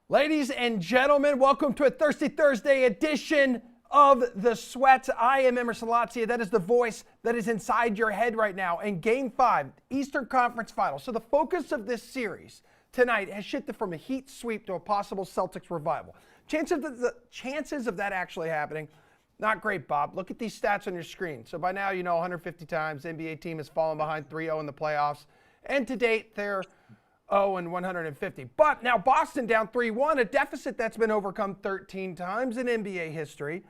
Ladies and gentlemen, welcome to a Thirsty Thursday edition of The Sweat. I am Emerson Latzia. That is the voice that is inside your head right now. And Game 5, Eastern Conference Final. So the focus of this series tonight has shifted from a Heat sweep to a possible Celtics revival. Chances of that actually happening, not great, Bob. Look at these stats on your screen. So by now, you know 150 times the NBA team has fallen behind 3-0 in the playoffs. And to date, they're 0-150. But now Boston down 3-1, a deficit that's been overcome 13 times in NBA history.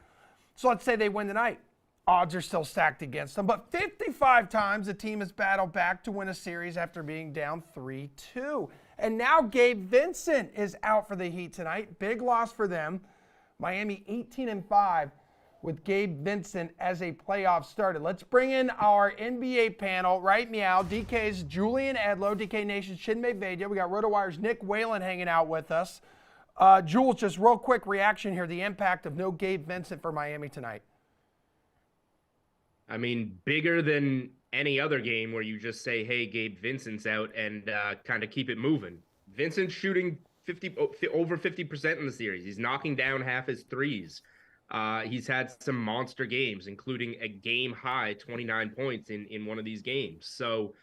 So let's say they win tonight. Odds are still stacked against them. But 55 times the team has battled back to win a series after being down 3-2. And now Gabe Vincent is out for the Heat tonight. Big loss for them. Miami 18-5 with Gabe Vincent as a playoff starter. Let's bring in our NBA panel. Right meow. DK's Julian Edlow, DK Nation's Chinmay Vaidya. We got RotoWire's Nick Whalen hanging out with us. Jules, just real quick reaction here. The impact of no Gabe Vincent for Miami tonight. I mean, bigger than any other game where you just say, hey, Gabe Vincent's out and kind of keep it moving. Vincent's shooting over 50% in the series. He's knocking down half his threes. He's had some monster games, including a game high 29 points in one of these games. So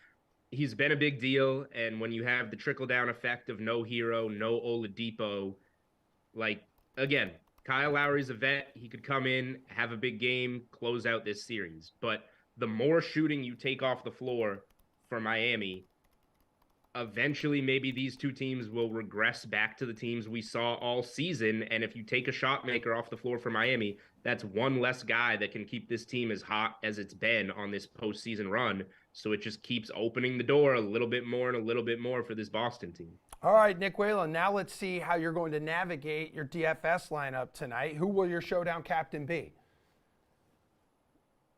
he's been a big deal. And when you have the trickle down effect of no Hero, no Oladipo, like, again, Kyle Lowry's a vet. He could come in, have a big game, close out this series. But the more shooting you take off the floor for Miami, eventually maybe these two teams will regress back to the teams we saw all season. And if you take a shot maker off the floor for Miami, that's one less guy that can keep this team as hot as it's been on this postseason run. So it just keeps opening the door a little bit more and a little bit more for this Boston team. All right, Nick Whalen, now let's see how you're going to navigate your DFS lineup tonight. Who will your showdown captain be?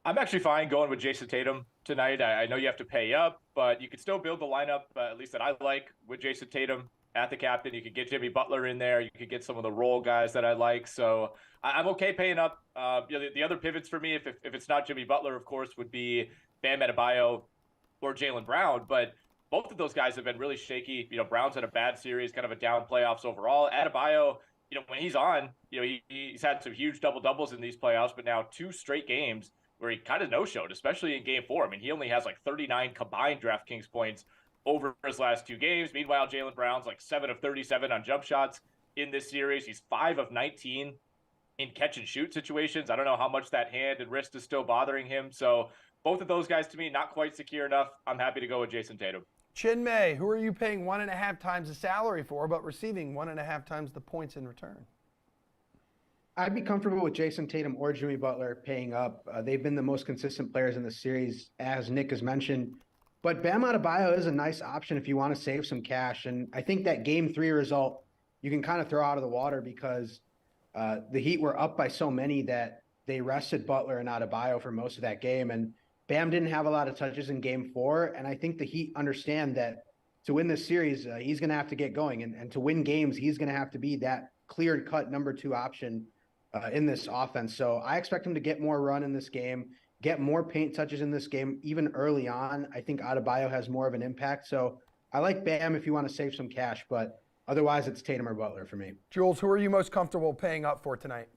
I'm actually fine going with Jason Tatum tonight. I know you have to pay up, but you could still build the lineup, at least that I like, with Jason Tatum at the captain. You could get Jimmy Butler in there. You could get some of the role guys that I like. So I'm okay paying up. The other pivots for me, if it's not Jimmy Butler, of course, would be Bam Adebayo or Jaylen Brown. But both of those guys have been really shaky. Brown's had a bad series, kind of a down playoffs overall. Adebayo, when he's on, he's had some huge double-doubles in these playoffs, but now 2 straight games where he kind of no-showed, especially in Game 4. I mean, he only has like 39 combined DraftKings points over his last 2 games. Meanwhile, Jaylen Brown's like 7 of 37 on jump shots in this series. He's 5 of 19 in catch-and-shoot situations. I don't know how much that hand and wrist is still bothering him. So both of those guys, to me, not quite secure enough. I'm happy to go with Jason Tatum. Chinmay, who are you paying 1.5 times the salary for, but receiving 1.5 times the points in return? I'd be comfortable with Jason Tatum or Jimmy Butler paying up. They've been the most consistent players in the series, as Nick has mentioned. But Bam Adebayo is a nice option if you want to save some cash. And I think that Game 3 result you can kind of throw out of the water because the Heat were up by so many that they rested Butler and Adebayo for most of that game. And Bam didn't have a lot of touches in Game 4. And I think the Heat understand that to win this series, he's going to have to get going. And to win games, he's going to have to be that clear-cut number 2 option in this offense. So I expect him to get more run in this game, get more paint touches in this game, even early on. I think Adebayo has more of an impact. So I like Bam if you want to save some cash, but otherwise it's Tatum or Butler for me. Jules, who are you most comfortable paying up for tonight?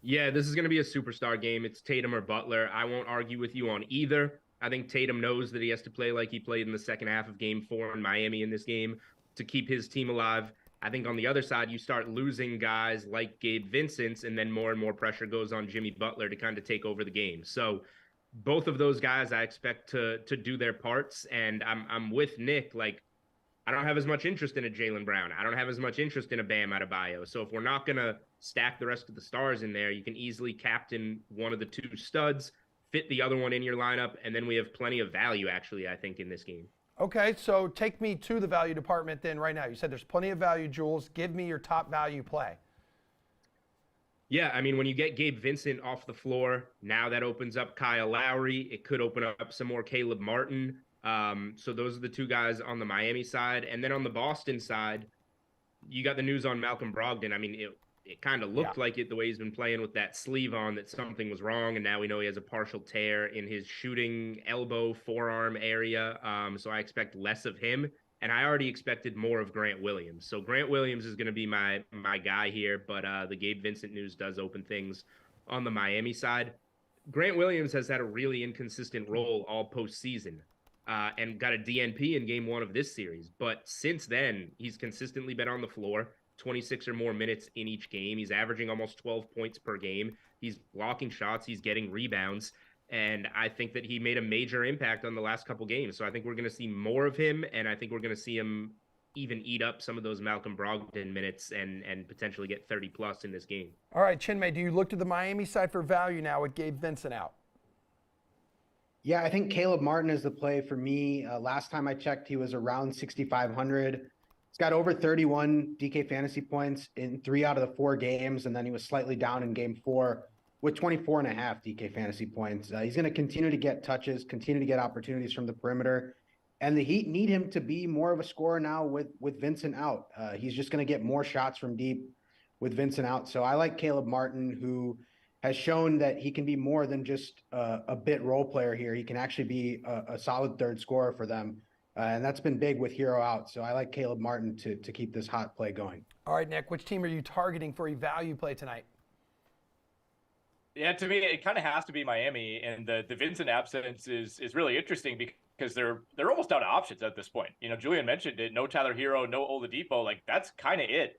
Yeah, this is going to be a superstar game. It's Tatum or Butler. I won't argue with you on either. I think Tatum knows that he has to play like he played in the second half of Game 4 in Miami in this game to keep his team alive. I think on the other side, you start losing guys like Gabe Vincent, and then more and more pressure goes on Jimmy Butler to kind of take over the game. So both of those guys I expect to do their parts, and I'm with Nick. Like, I don't have as much interest in a Jaylen Brown. I don't have as much interest in a Bam Adebayo. So if we're not going to stack the rest of the stars in there, you can easily captain one of the 2 studs, fit the other one in your lineup, and then we have plenty of value, actually, I think, in this game. Okay, so take me to the value department then right now. You said there's plenty of value, Jules. Give me your top value play. Yeah, I mean, when you get Gabe Vincent off the floor, now that opens up Kyle Lowry. It could open up some more Caleb Martin. So those are the 2 guys on the Miami side. And then on the Boston side, you got the news on Malcolm Brogdon. I mean, it kind of looked like it the way he's been playing with that sleeve on, that something was wrong. And now we know he has a partial tear in his shooting elbow, forearm area. So I expect less of him And I already expected more of Grant Williams. So Grant Williams is going to be my guy here, but the Gabe Vincent news does open things on the Miami side. Grant Williams has had a really inconsistent role all postseason and got a DNP in game 1 of this series. But since then, he's consistently been on the floor, 26 or more minutes in each game. He's averaging almost 12 points per game. He's blocking shots. He's getting rebounds. And I think that he made a major impact on the last couple games. So I think we're going to see more of him. And I think we're going to see him even eat up some of those Malcolm Brogdon minutes and potentially get 30 plus in this game. All right, Chinmay, do you look to the Miami side for value now with Gabe Vincent out? Yeah, I think Caleb Martin is the play for me. Last time I checked, he was around 6,500. He's got over 31 DK fantasy points in 3 out of the 4 games, and then he was slightly down in game 4 with 24 and a half DK fantasy points. He's going to continue to get touches, continue to get opportunities from the perimeter, and the Heat need him to be more of a scorer now with Vincent out. He's just going to get more shots from deep with Vincent out. So I like Caleb Martin, who has shown that he can be more than just a bit role player here. He can actually be a solid third scorer for them. And that's been big with Hero out. So I like Caleb Martin to keep this hot play going. All right, Nick, which team are you targeting for a value play tonight? Yeah, to me, it kind of has to be Miami, and the Vincent absence is really interesting because they're almost out of options at this point. You know, Julian mentioned it. No Tyler Hero, no Oladipo. Like, that's kind of it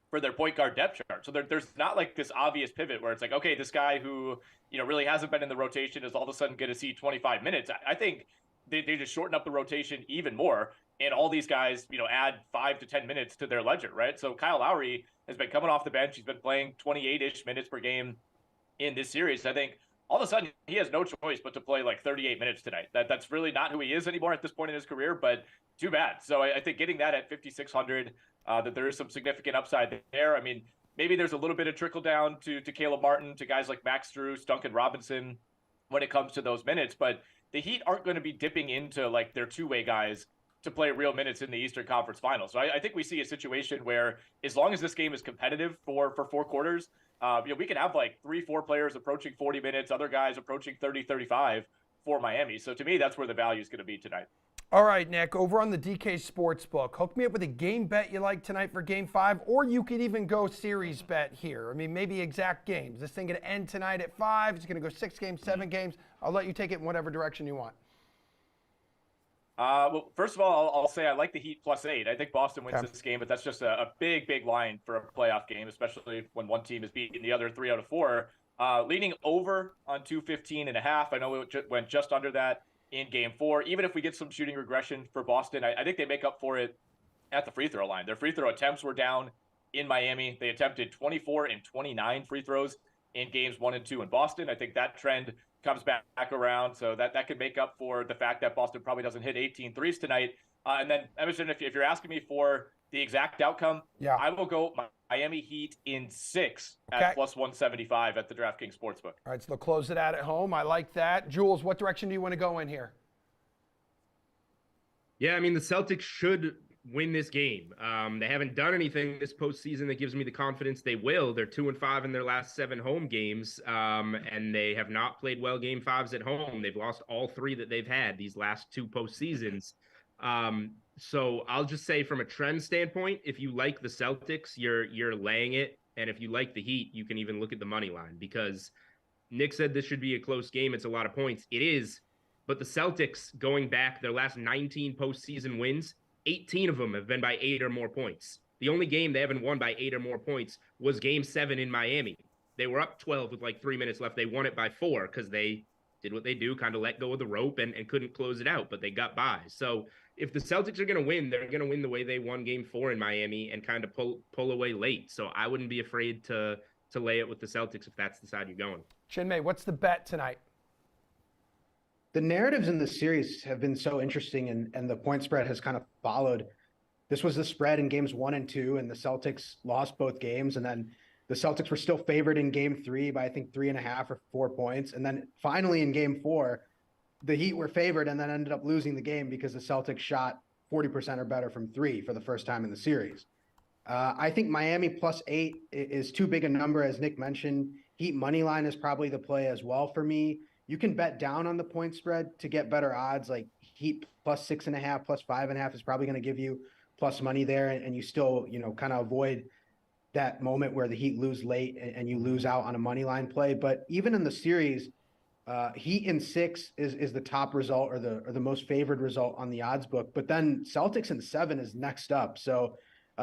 for their point guard depth chart. So there's not like this obvious pivot where it's like, okay, this guy who, you know, really hasn't been in the rotation is all of a sudden going to see 25 minutes. I think they just shorten up the rotation even more, and all these guys, you know, add 5 to 10 minutes to their ledger, right? So Kyle Lowry has been coming off the bench. He's been playing 28-ish minutes per game in this series. I think all of a sudden he has no choice but to play like 38 minutes tonight. That's really not who he is anymore at this point in his career, but too bad. So I think getting that at 5,600, that there is some significant upside there. I mean, maybe there's a little bit of trickle down to Caleb Martin, to guys like Max Strus, Duncan Robinson when it comes to those minutes, but the Heat aren't going to be dipping into like their two-way guys to play real minutes in the Eastern Conference Finals. So I think we see a situation where as long as this game is competitive for 4 quarters, you know, we can have like 3-4 players approaching 40 minutes, other guys approaching 30-35 for Miami. So to me, that's where the value is going to be tonight. All right, Nick, over on the DK Sportsbook, hook me up with a game bet you like tonight for Game 5, or you could even go series bet here. I mean, maybe exact games. This thing going to end tonight at 5. It's going to go 6 games, 7 games. I'll let you take it in whatever direction you want. Well, first of all, I'll say I like the Heat +8. I think Boston wins this game, but that's just a big line for a playoff game, especially when one team is beating the other 3 out of 4. Leaning over on 215.5. I know it went just under that in Game 4. Even if we get some shooting regression for Boston, I think they make up for it at the free throw line. Their free throw attempts were down in Miami. They attempted 24 and 29 free throws in Games 1 and 2 in Boston. I think that trend comes back around, so that could make up for the fact that Boston probably doesn't hit 18 threes tonight. And then, Emerson, if you're asking me for the exact outcome, I will go Miami Heat in 6 at +175 at the DraftKings Sportsbook. All right, so they'll close it out at home. I like that. Jules, what direction do you want to go in here? Yeah, I mean, the Celtics should win this game. They haven't done anything this postseason that gives me the confidence they will. They're 2-5 in their last 7 home games, and they have not played well Game 5s at home. They've lost all 3 that they've had these last 2 postseasons. So I'll just say from a trend standpoint, if you like the Celtics, you're laying it. And if you like the Heat, you can even look at the money line, because Nick said this should be a close game. It's a lot of points. It is. But the Celtics, going back their last 19 postseason wins, 18 of them have been by 8 or more points. The only game they haven't won by 8 or more points was Game 7 in Miami. They were up 12 with like 3 minutes left. They won it by 4 because they did what they do, kind of let go of the rope and couldn't close it out, but they got by. So if the Celtics are going to win, they're going to win the way they won Game 4 in Miami and kind of pull away late. So I wouldn't be afraid to lay it with the Celtics if that's the side you're going. Chinmay, what's the bet tonight? The narratives in the series have been so interesting, and the point spread has kind of followed. This was the spread in Games 1 and 2, and the Celtics lost both games. And then the Celtics were still favored in Game 3 by, I think, 3.5 or 4 points. And then finally in Game 4, the Heat were favored and then ended up losing the game because the Celtics shot 40% or better from 3 for the first time in the series. I think Miami +8 is too big a number, as Nick mentioned. Heat money line is probably the play as well for me. You can bet down on the point spread to get better odds. Like Heat plus 6.5, plus 5.5 is probably going to give you plus money there. And you still, kind of avoid that moment where the Heat lose late and you lose out on a money line play. But even in the series, Heat in 6 is the top result or the most favored result on the odds book. But then Celtics in 7 is next up. So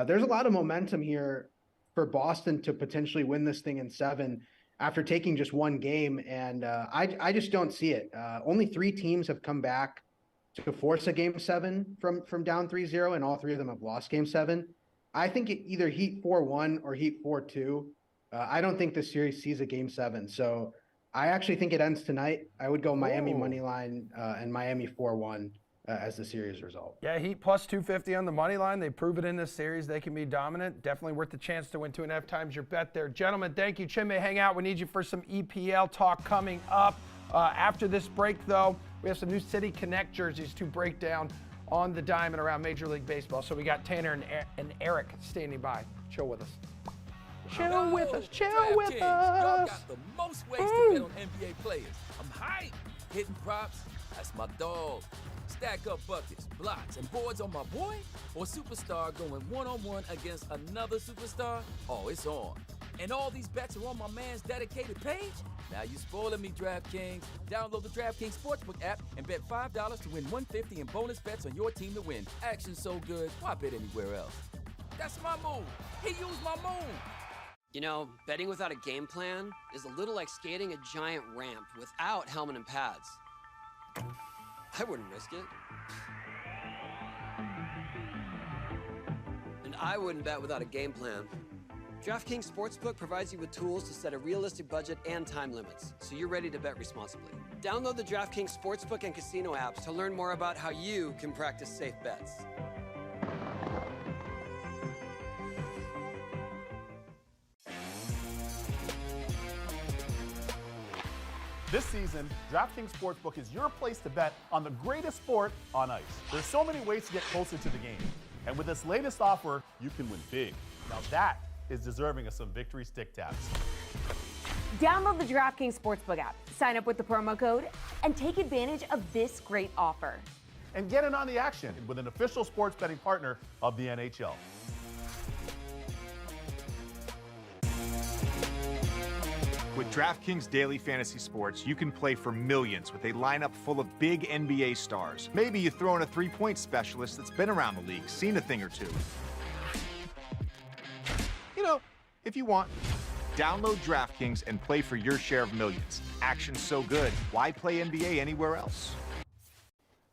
there's a lot of momentum here for Boston to potentially win this thing in 7 after taking just one game. And I just don't see it. Only 3 teams have come back to force a game 7 from down 3-0, and all 3 of them have lost game 7. I think either Heat 4-1 or Heat 4-2. I don't think this series sees a game 7. So I actually think it ends tonight. I would go Miami money line and Miami 4-1 as the series result. Yeah, Heat plus 250 on the money line. They prove it in this series. They can be dominant. Definitely worth the chance to win 2.5 times your bet there. Gentlemen, thank you. Chin May hang out. We need you for some EPL talk coming up. After this break, though, we have some new City Connect jerseys to break down on the dime and around Major League Baseball. So we got Tanner and Eric standing by. Chill with us. Chill with us. Chill with us. Y'all got the most ways to bet on NBA players. I'm hyped. Hitting props, that's my dog. Stack up buckets, blocks, and boards on my boy? Or superstar going one-on-one against another superstar? Oh, it's on. And all these bets are on my man's dedicated page? Now you spoiling me, DraftKings. Download the DraftKings Sportsbook app and bet $5 to win $150 in bonus bets on your team to win. Action so good, why bet anywhere else? That's my move. He used my move. You know, betting without a game plan is a little like skating a giant ramp without helmet and pads. I wouldn't risk it. And I wouldn't bet without a game plan. DraftKings Sportsbook provides you with tools to set a realistic budget and time limits, so you're ready to bet responsibly. Download the DraftKings Sportsbook and Casino apps to learn more about how you can practice safe bets. This season, DraftKings Sportsbook is your place to bet on the greatest sport on ice. There's so many ways to get closer to the game. And with this latest offer, you can win big. Now that is deserving of some victory stick taps. Download the DraftKings Sportsbook app, sign up with the promo code, and take advantage of this great offer. And get in on the action with an official sports betting partner of the NHL. With DraftKings Daily Fantasy Sports, you can play for millions with a lineup full of big NBA stars. Maybe you throw in a three-point specialist that's been around the league, seen a thing or two. You know, if you want. Download DraftKings and play for your share of millions. Action's so good, why play NBA anywhere else?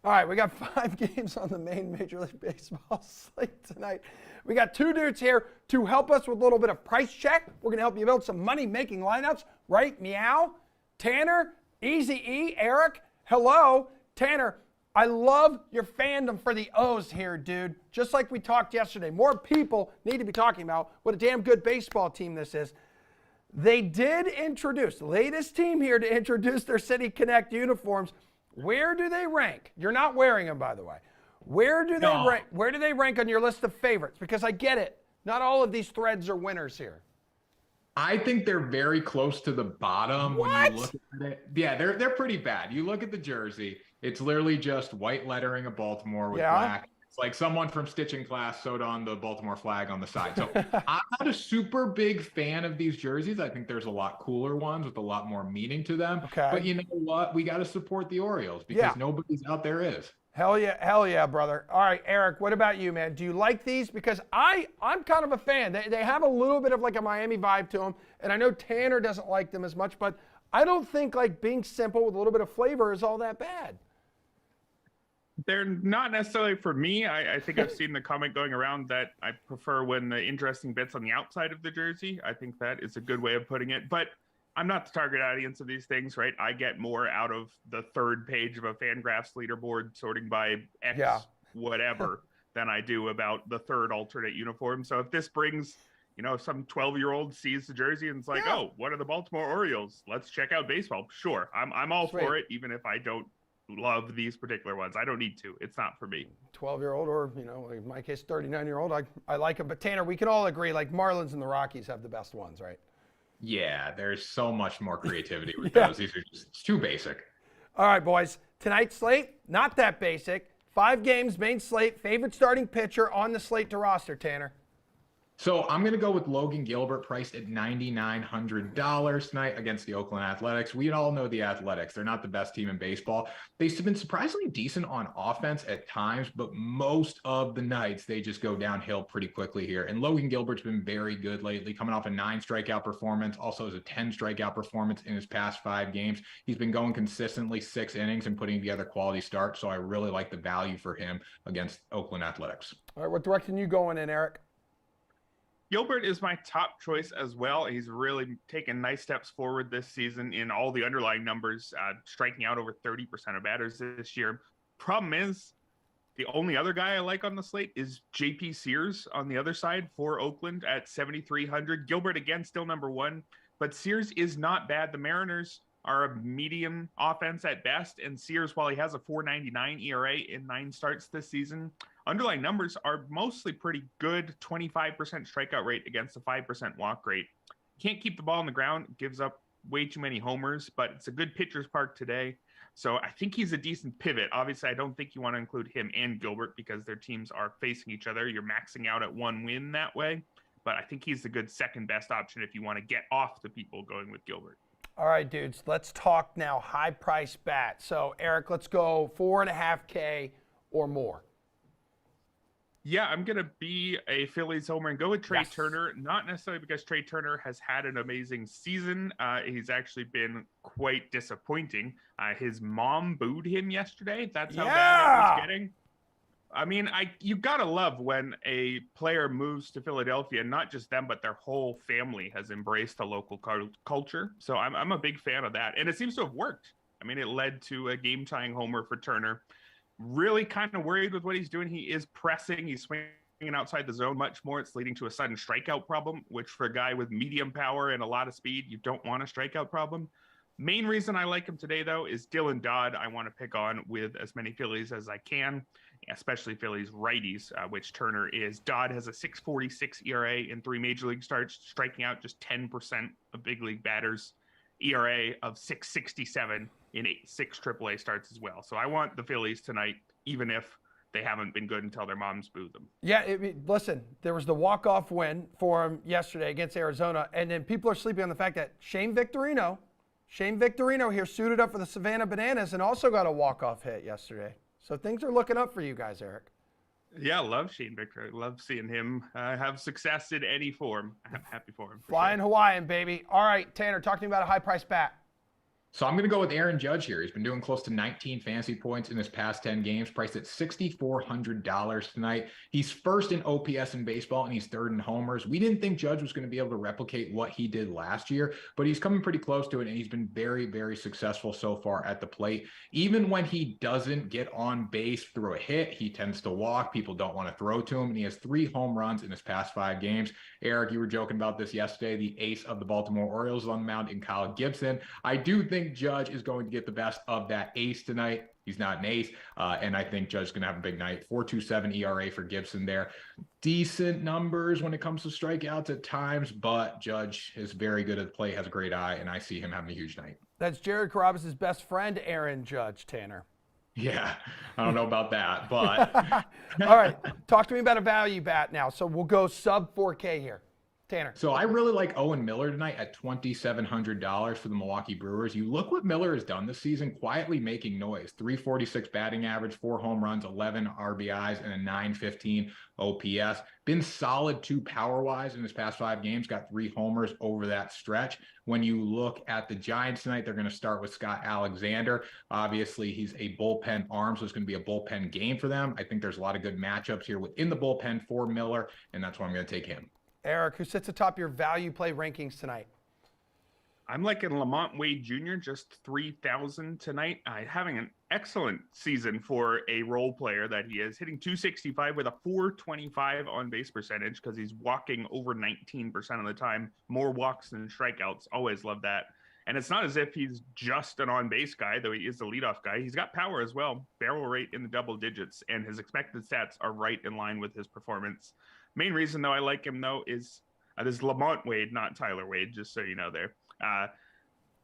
All right, we got 5 games on the main Major League Baseball slate tonight. We got 2 dudes here to help us with a little bit of price check. We're going to help you build some money-making lineups, right? Meow, Tanner, Easy E, Eric. Hello, Tanner. I love your fandom for the O's here, dude. Just like we talked yesterday, more people need to be talking about what a damn good baseball team this is. They did introduce, the latest team here to introduce their City Connect uniforms. Where do they rank? You're not wearing them, by the way. Where do they rank? Where do they rank on your list of favorites? Because I get it. Not all of these threads are winners here. I think they're very close to the bottom when you look at it. Yeah, they're pretty bad. You look at the jersey, it's literally just white lettering of Baltimore with black. It's like someone from stitching class sewed on the Baltimore flag on the side. So I'm not a super big fan of these jerseys. I think there's a lot cooler ones with a lot more meaning to them. Okay. But you know what? We got to support the Orioles because nobody's out there is. Hell yeah, brother. All right, Eric, what about you, man? Do you like these? Because I'm kind of a fan. They have a little bit of like a Miami vibe to them, and I know Tanner doesn't like them as much, but I don't think like being simple with a little bit of flavor is all that bad. They're not necessarily for me. I think I've seen the comment going around that I prefer when the interesting bits on the outside of the jersey. I think that is a good way of putting it, but I'm not the target audience of these things, right? I get more out of the third page of a Fangraphs leaderboard sorting by X whatever than I do about the third alternate uniform. So if this brings, you know, some 12-year-old sees the jersey and it's like, oh, what are the Baltimore Orioles? Let's check out baseball. Sure, I'm all for it, even if I don't love these particular ones. I don't need to. It's not for me. 12-year-old or, you know, in my case, 39-year-old, I like them. But Tanner, we can all agree, like Marlins and the Rockies have the best ones, right? Yeah, there's so much more creativity with those. These are just, it's too basic. All right, boys. Tonight's slate, not that basic. 5 games, main slate, favorite starting pitcher on the slate to roster, Tanner. So I'm going to go with Logan Gilbert, priced at $9,900 tonight against the Oakland Athletics. We all know the Athletics. They're not the best team in baseball. They've been surprisingly decent on offense at times, but most of the nights they just go downhill pretty quickly here. And Logan Gilbert's been very good lately, coming off a 9 strikeout performance, also has a 10 strikeout performance in his past 5 games. He's been going consistently 6 innings and putting together quality starts, so I really like the value for him against Oakland Athletics. All right, what direction you going in, Eric? Gilbert is my top choice as well. He's really taken nice steps forward this season in all the underlying numbers, striking out over 30% of batters this year. Problem is, the only other guy I like on the slate is JP Sears on the other side for Oakland at 7,300. Gilbert, again, still number 1, but Sears is not bad. The Mariners are a medium offense at best, and Sears, while he has a 4.99 ERA in 9 starts this season, underlying numbers are mostly pretty good. 25% strikeout rate against a 5% walk rate. Can't keep the ball on the ground, gives up way too many homers, but it's a good pitcher's park today. So I think he's a decent pivot. Obviously, I don't think you want to include him and Gilbert because their teams are facing each other. You're maxing out at 1 win that way, but I think he's the good second best option if you want to get off the people going with Gilbert. All right, dudes, let's talk now high price bat. So, Eric, let's go 4.5K or more. Yeah, I'm going to be a Phillies homer and go with Trey Turner, not necessarily because Trey Turner has had an amazing season. He's actually been quite disappointing. His mom booed him yesterday. That's how bad it was getting. I mean, you got to love when a player moves to Philadelphia, not just them, but their whole family has embraced the local culture. So I'm a big fan of that. And it seems to have worked. I mean, it led to a game-tying homer for Turner. Really kind of worried with what he's doing. He is pressing. He's swinging outside the zone much more. It's leading to a sudden strikeout problem, which for a guy with medium power and a lot of speed, you don't want a strikeout problem. Main reason I like him today, though, is Dylan Dodd. I want to pick on with as many Phillies as I can, especially Phillies righties, which Turner is. Dodd has a 6.46 ERA in 3 major league starts, striking out just 10% of big league batters. ERA of 6.67 in 6 AAA starts as well. So I want the Phillies tonight, even if they haven't been good until their moms boo them. Yeah, listen, there was the walk-off win for him yesterday against Arizona, and then people are sleeping on the fact that Shane Victorino here suited up for the Savannah Bananas and also got a walk-off hit yesterday. So things are looking up for you guys, Eric. Yeah, love Shane Victor. Love seeing him have success in any form. I'm happy for him. Flying Hawaiian, baby. All right, Tanner, talk to me about a high-priced bat. So I'm going to go with Aaron Judge here. He's been doing close to 19 fantasy points in his past 10 games, priced at $6,400 tonight. He's first in OPS in baseball, and he's third in homers. We didn't think Judge was going to be able to replicate what he did last year, but he's coming pretty close to it, and he's been very, very successful so far at the plate. Even when he doesn't get on base through a hit, he tends to walk. People don't want to throw to him, and he has 3 home runs in his past 5 games. Eric, you were joking about this yesterday. The ace of the Baltimore Orioles is on the mound in Kyle Gibson. I do think Judge is going to get the best of that ace tonight. He's not an ace, and I think Judge is going to have a big night. 4.27 ERA for Gibson there. Decent numbers when it comes to strikeouts at times, but Judge is very good at the plate, has a great eye, and I see him having a huge night. That's Jared Carrabis' best friend, Aaron Judge, Tanner. Yeah, I don't know about that, but. All right, talk to me about a value bat now. So we'll go sub 4K here. Tanner. So I really like Owen Miller tonight at $2,700 for the Milwaukee Brewers. You look what Miller has done this season, quietly making noise. 346 batting average, 4 home runs, 11 RBIs, and a 915 OPS. Been solid 2 power-wise in his past 5 games, got 3 homers over that stretch. When you look at the Giants tonight, they're going to start with Scott Alexander. Obviously, he's a bullpen arm, so it's going to be a bullpen game for them. I think there's a lot of good matchups here within the bullpen for Miller, and that's why I'm going to take him. Eric, who sits atop your value play rankings tonight? I'm liking Lamont Wade Jr., just 3,000 tonight. Having an excellent season for a role player that he is. Hitting .265 with a .425 on-base percentage because he's walking over 19% of the time. More walks than strikeouts. Always love that. And it's not as if he's just an on-base guy, though he is the leadoff guy. He's got power as well. Barrel rate in the double digits, and his expected stats are right in line with his performance. Main reason, though, I like him, though, is this is Lamont Wade, not Tyler Wade, just so you know there.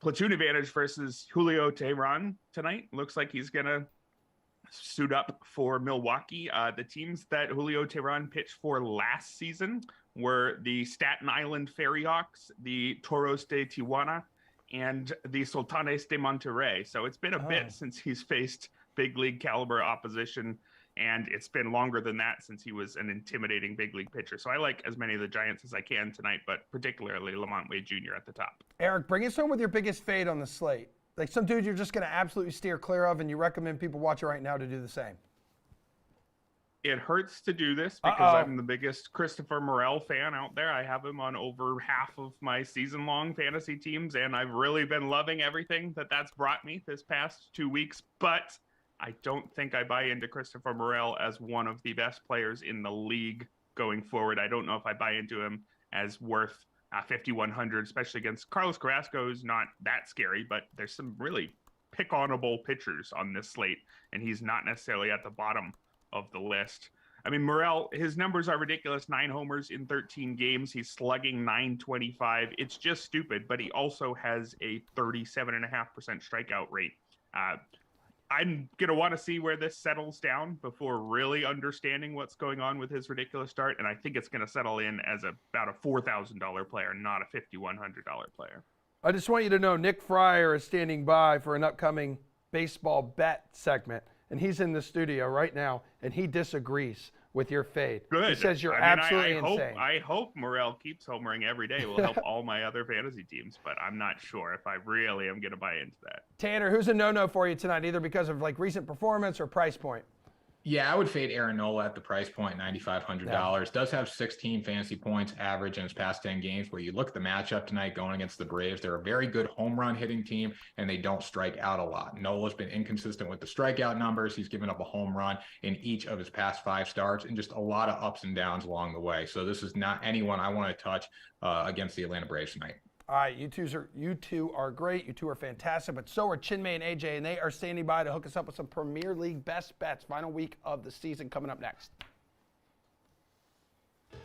platoon advantage versus Julio Teheran tonight. Looks like he's going to suit up for Milwaukee. The teams that Julio Teheran pitched for last season were the Staten Island Ferry Hawks, the Toros de Tijuana, and the Sultanes de Monterrey. So it's been a bit since he's faced big league caliber opposition, and it's been longer than that since he was an intimidating big league pitcher. So I like as many of the Giants as I can tonight, but particularly Lamont Wade Jr. at the top. Eric, bring us home with your biggest fade on the slate. Like some dude you're just going to absolutely steer clear of, and you recommend people watching right now to do the same. It hurts to do this because I'm the biggest Christopher Morel fan out there. I have him on over half of my season-long fantasy teams, and I've really been loving everything that's brought me this past 2 weeks. But I don't think I buy into Christopher Morel as one of the best players in the league going forward. I don't know if I buy into him as worth 5,100, especially against Carlos Carrasco, who's not that scary, but there's some really pick-onable pitchers on this slate, and he's not necessarily at the bottom of the list. I mean, Morel, his numbers are ridiculous. 9 homers in 13 games. He's slugging .925. It's just stupid, but he also has a 37.5% strikeout rate. I'm going to want to see where this settles down before really understanding what's going on with his ridiculous start. And I think it's going to settle in as about a $4,000 player, not a $5,100 player. I just want you to know Nick Fryer is standing by for an upcoming baseball bet segment. And he's in the studio right now, and he disagrees with your fade. Good. He says you're absolutely insane. I hope Morel keeps homering every day. Will help all my other fantasy teams, but I'm not sure if I really am going to buy into that. Tanner, who's a no-no for you tonight, either because of like recent performance or price point? Yeah, I would fade Aaron Nola at the price point, $9,500. Yeah. Does have 16 fantasy points average in his past 10 games. Where you look at the matchup tonight going against the Braves, they're a very good home run hitting team, and they don't strike out a lot. Nola's been inconsistent with the strikeout numbers. He's given up a home run in each of his past 5 starts, and just a lot of ups and downs along the way. So this is not anyone I want to touch against the Atlanta Braves tonight. All right, you two are great. You two are fantastic, but so are Chinmay and AJ, and they are standing by to hook us up with some Premier League best bets. Final week of the season coming up next.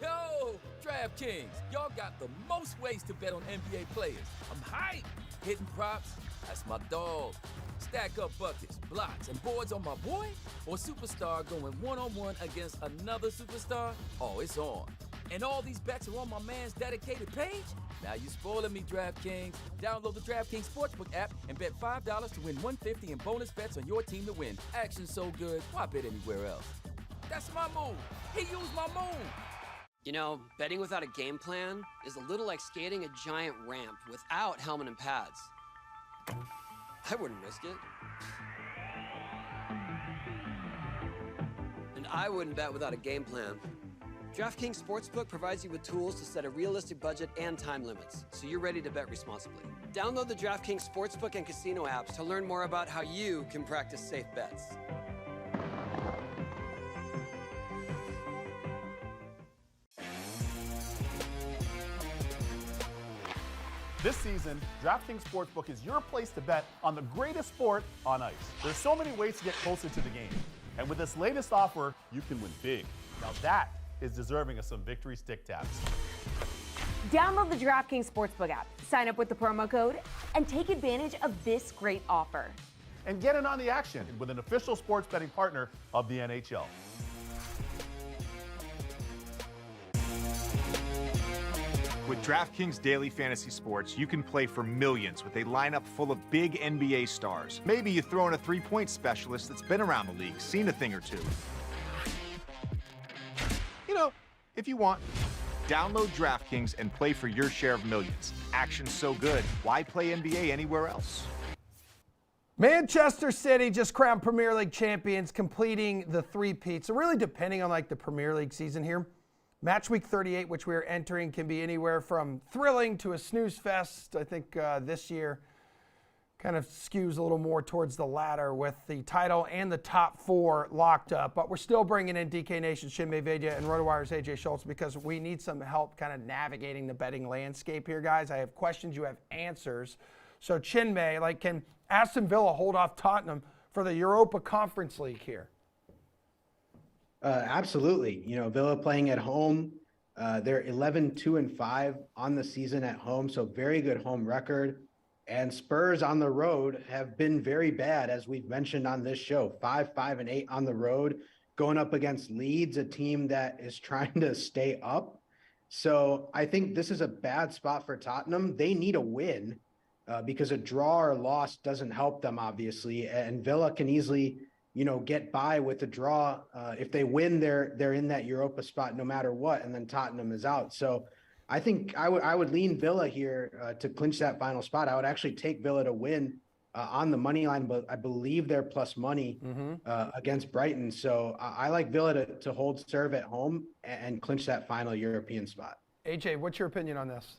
Yo, DraftKings, y'all got the most ways to bet on NBA players. I'm hyped. Hitting props, that's my dog. Stack up buckets, blocks, and boards on my boy, or superstar going one-on-one against another superstar. Oh, it's on. And all these bets are on my man's dedicated page? Now you spoiling me, DraftKings. Download the DraftKings Sportsbook app and bet $5 to win $150 in bonus bets on your team to win. Action's so good, why bet anywhere else? That's my move. He used my move. You know, betting without a game plan is a little like skating a giant ramp without helmet and pads. I wouldn't risk it. And I wouldn't bet without a game plan. DraftKings Sportsbook provides you with tools to set a realistic budget and time limits, so you're ready to bet responsibly. Download the DraftKings Sportsbook and casino apps to learn more about how you can practice safe bets. This season, DraftKings Sportsbook is your place to bet on the greatest sport on ice. There's so many ways to get closer to the game. And with this latest offer, you can win big. Now that is deserving of some victory stick taps. Download the DraftKings Sportsbook app, sign up with the promo code, and take advantage of this great offer. And get in on the action with an official sports betting partner of the NHL. With DraftKings Daily Fantasy Sports, you can play for millions with a lineup full of big NBA stars. Maybe you throw in a three-point specialist that's been around the league, seen a thing or two. You know, if you want. Download DraftKings and play for your share of millions. Action's so good, why play NBA anywhere else? Manchester City just crowned Premier League champions, completing the three-peat. So really depending on like the Premier League season here, match week 38, which we are entering, can be anywhere from thrilling to a snooze fest. I think this year kind of skews a little more towards the latter with the title and the top 4 locked up. But we're still bringing in DK Nation, Chinmay Vaidya, and RotoWire's AJ Schultz because we need some help kind of navigating the betting landscape here, guys. I have questions, you have answers. So Chinmay, like, can Aston Villa hold off Tottenham for the Europa Conference League here? Absolutely. You know, Villa playing at home. They're 11-2-5 on the season at home, so very good home record. And Spurs on the road have been very bad, as we've mentioned on this show. 5-5-8 on the road, going up against Leeds, a team that is trying to stay up. So I think this is a bad spot for Tottenham. They need a win because a draw or loss doesn't help them, obviously. And Villa can easily, get by with a draw. If they win, they're in that Europa spot no matter what, and then Tottenham is out. So I think I would lean Villa here to clinch that final spot. I would actually take Villa to win on the money line, but I believe they're plus money against Brighton. So I like Villa to hold serve at home and clinch that final European spot. AJ, what's your opinion on this?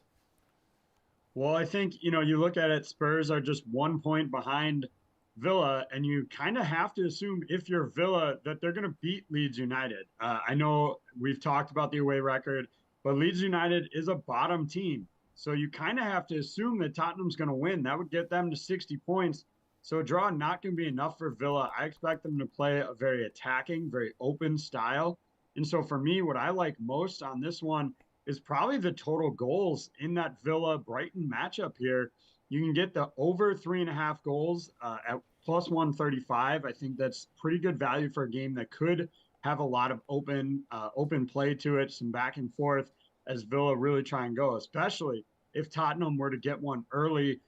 Well, I think, you look at it, Spurs are just 1 point behind Villa, and you kind of have to assume if you're Villa that they're going to beat Leeds United. I know we've talked about the away record, but Leeds United is a bottom team. So you kind of have to assume that Tottenham's going to win. That would get them to 60 points. So a draw not going to be enough for Villa. I expect them to play a very attacking, very open style. And so for me, what I like most on this one is probably the total goals in that Villa-Brighton matchup here. You can get the over 3.5 goals at plus 135. I think that's pretty good value for a game that could have a lot of open play to it, some back and forth as Villa really try and go, especially if Tottenham were to get one early.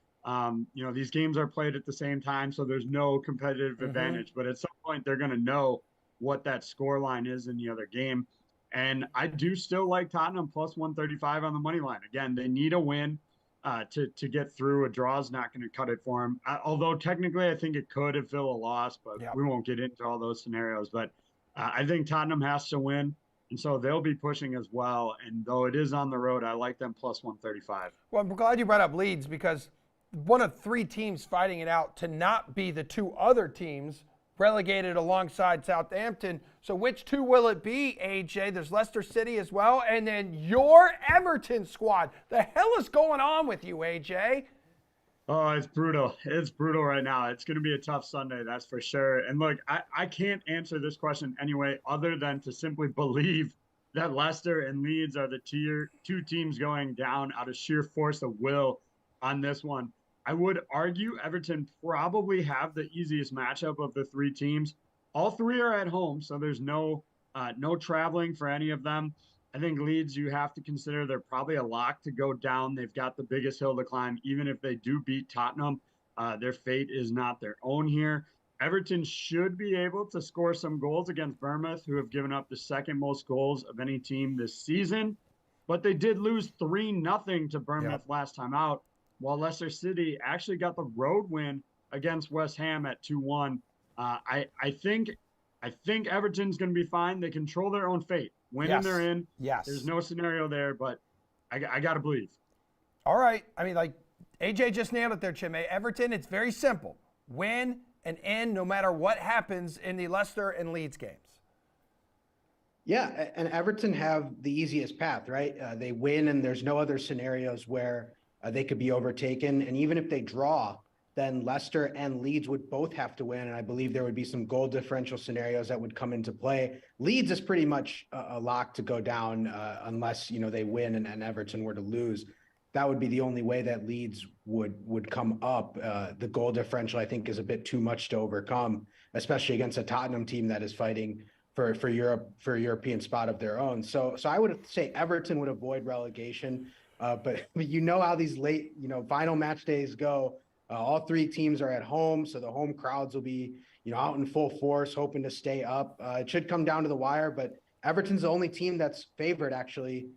These games are played at the same time, so there's no competitive advantage. But at some point, they're going to know what that score line is in the other game. And I do still like Tottenham plus 135 on the money line. Again, they need a win to get through. A draw is not going to cut it for them. Although technically, I think it could if Villa lost, but we won't get into all those scenarios. But I think Tottenham has to win, and so they'll be pushing as well. And though it is on the road, I like them plus 135. Well, I'm glad you brought up Leeds because one of three teams fighting it out to not be the two other teams relegated alongside Southampton. So which two will it be, AJ? There's Leicester City as well, and then your Everton squad. The hell is going on with you, AJ? Oh, it's brutal. It's brutal right now. It's going to be a tough Sunday, that's for sure. And look, I can't answer this question anyway other than to simply believe that Leicester and Leeds are the two teams going down out of sheer force of will on this one. I would argue Everton probably have the easiest matchup of the three teams. All three are at home, so there's no traveling for any of them. I think Leeds, you have to consider they're probably a lock to go down. They've got the biggest hill to climb. Even if they do beat Tottenham, their fate is not their own here. Everton should be able to score some goals against Bournemouth, who have given up the second most goals of any team this season. But they did lose 3-0 to Bournemouth last time out, while Leicester City actually got the road win against West Ham at 2-1. I think Everton's going to be fine. They control their own fate. Winning, they're in. Yes. There's no scenario there, but I got to believe. All right. I mean, like AJ just nailed it there, Chime. Everton, it's very simple. Win and end no matter what happens in the Leicester and Leeds games. Yeah, and Everton have the easiest path, right? They win and there's no other scenarios where they could be overtaken. And even if they draw, then Leicester and Leeds would both have to win. And I believe there would be some goal differential scenarios that would come into play. Leeds is pretty much a lock to go down unless, they win and Everton were to lose. That would be the only way that Leeds would come up. The goal differential, I think, is a bit too much to overcome, especially against a Tottenham team that is fighting for Europe, for a European spot of their own. So I would say Everton would avoid relegation. But you know how these late, final match days go. All three teams are at home, so the home crowds will be, out in full force, hoping to stay up. It should come down to the wire, but Everton's the only team that's favored actually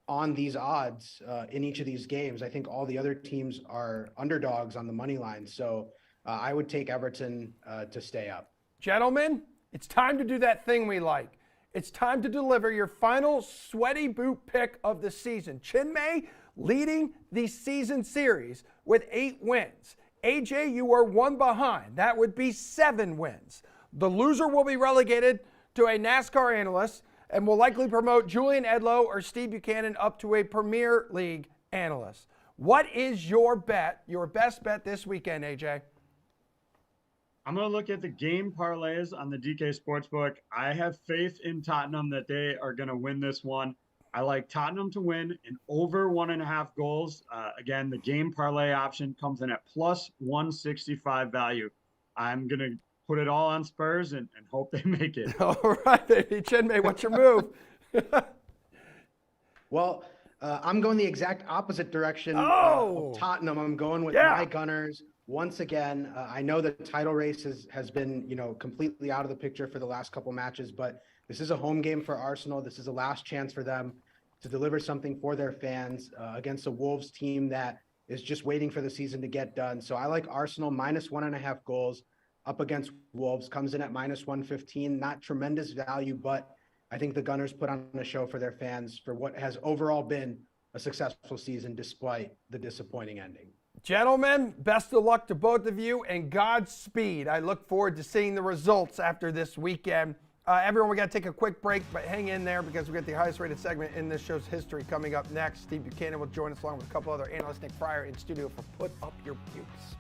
on these odds in each of these games. I think all the other teams are underdogs on the money line, so I would take Everton to stay up. Gentlemen, it's time to do that thing we like. It's time to deliver your final sweaty boot pick of the season. Chinmay leading the season series with 8 wins. AJ, you are one behind. That would be 7 wins. The loser will be relegated to a NASCAR analyst and will likely promote Julian Edlow or Steve Buchanan up to a Premier League analyst. What is your bet, your best bet this weekend, AJ? I'm going to look at the game parlays on the DK Sportsbook. I have faith in Tottenham that they are going to win this one. I like Tottenham to win and over 1.5 goals. Again, the game parlay option comes in at plus 165 value. I'm going to put it all on Spurs and hope they make it. All right, baby. Chinmay, what's your move? Well, I'm going the exact opposite direction Oh! of Tottenham. I'm going with my Gunners once again. I know the title race has been, completely out of the picture for the last couple matches, but this is a home game for Arsenal. This is a last chance for them to deliver something for their fans against a Wolves team that is just waiting for the season to get done. So I like Arsenal minus 1.5 goals up against Wolves. Comes in at minus 115. Not tremendous value, but I think the Gunners put on a show for their fans for what has overall been a successful season despite the disappointing ending. Gentlemen, best of luck to both of you and Godspeed. I look forward to seeing the results after this weekend. Everyone, we got to take a quick break, but hang in there because we got the highest rated segment in this show's history coming up next. Steve Buchanan will join us along with a couple other analysts. Nick Fryer in studio for Put Up Your Pukes.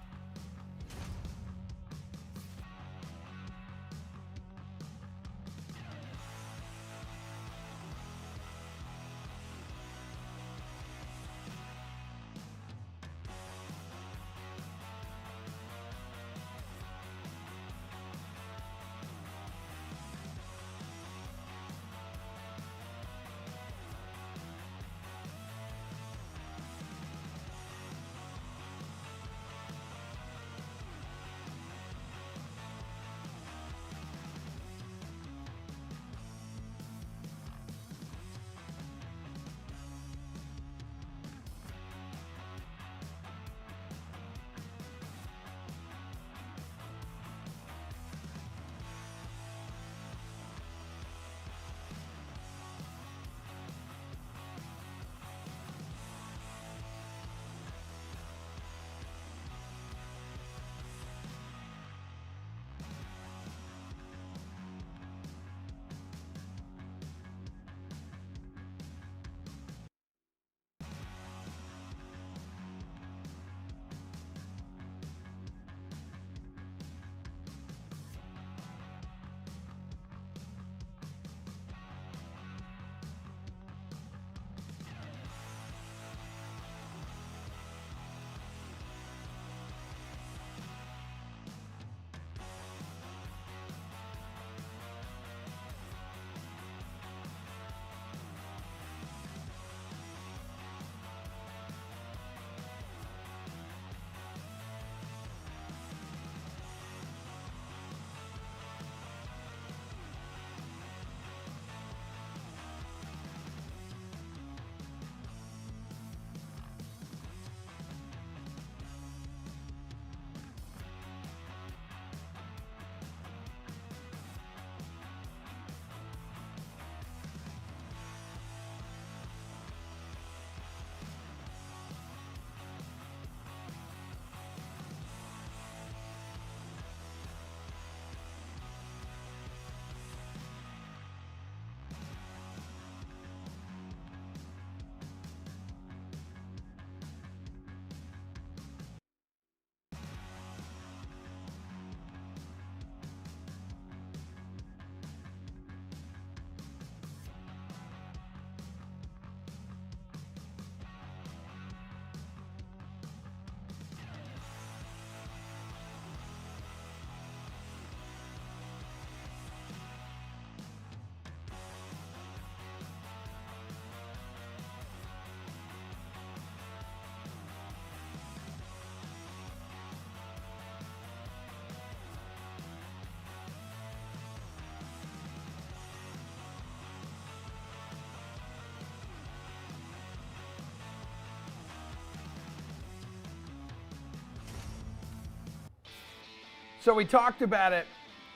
So we talked about it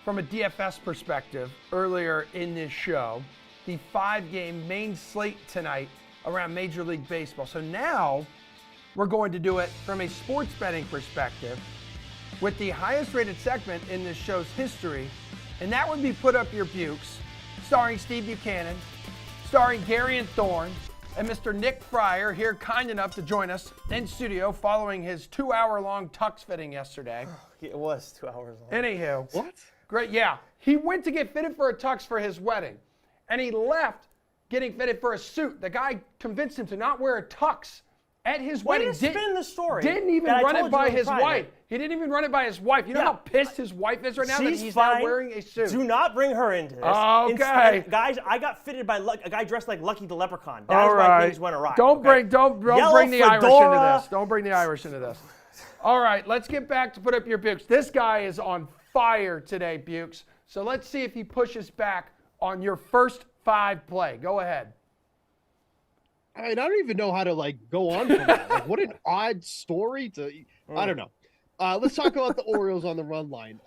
from a DFS perspective earlier in this show, the 5-game main slate tonight around Major League Baseball. So now we're going to do it from a sports betting perspective with the highest rated segment in this show's history, and that would be Put Up Your Pukes, starring Steve Buchanan, starring Gary and Thorne, and Mr. Nick Fryer here, kind enough to join us in studio following his 2-hour-long tux fitting yesterday. It was 2 hours long. Anywho. What? Great, yeah. He went to get fitted for a tux for his wedding, and he left getting fitted for a suit. The guy convinced him to not wear a tux at his Way wedding. to spin the story. Didn't even that I run told it you by in his private. wife. He didn't even run it by his wife. You know how pissed his wife is right now that She's he's fine. now wearing a suit. Do not bring her into this. Okay. Instead, guys, I got fitted by a guy dressed like Lucky the Leprechaun. That All is right. why things went awry. Don't bring the fedora. Irish into this. Don't bring the Irish into this. All right, let's get back to put up your Bukes. This guy is on fire today, Bukes. So let's see if he pushes back on your first 5 play. Go ahead. I mean, I don't even know how to go on from that. What an odd story to. I don't know. Let's talk about the Orioles on the run line.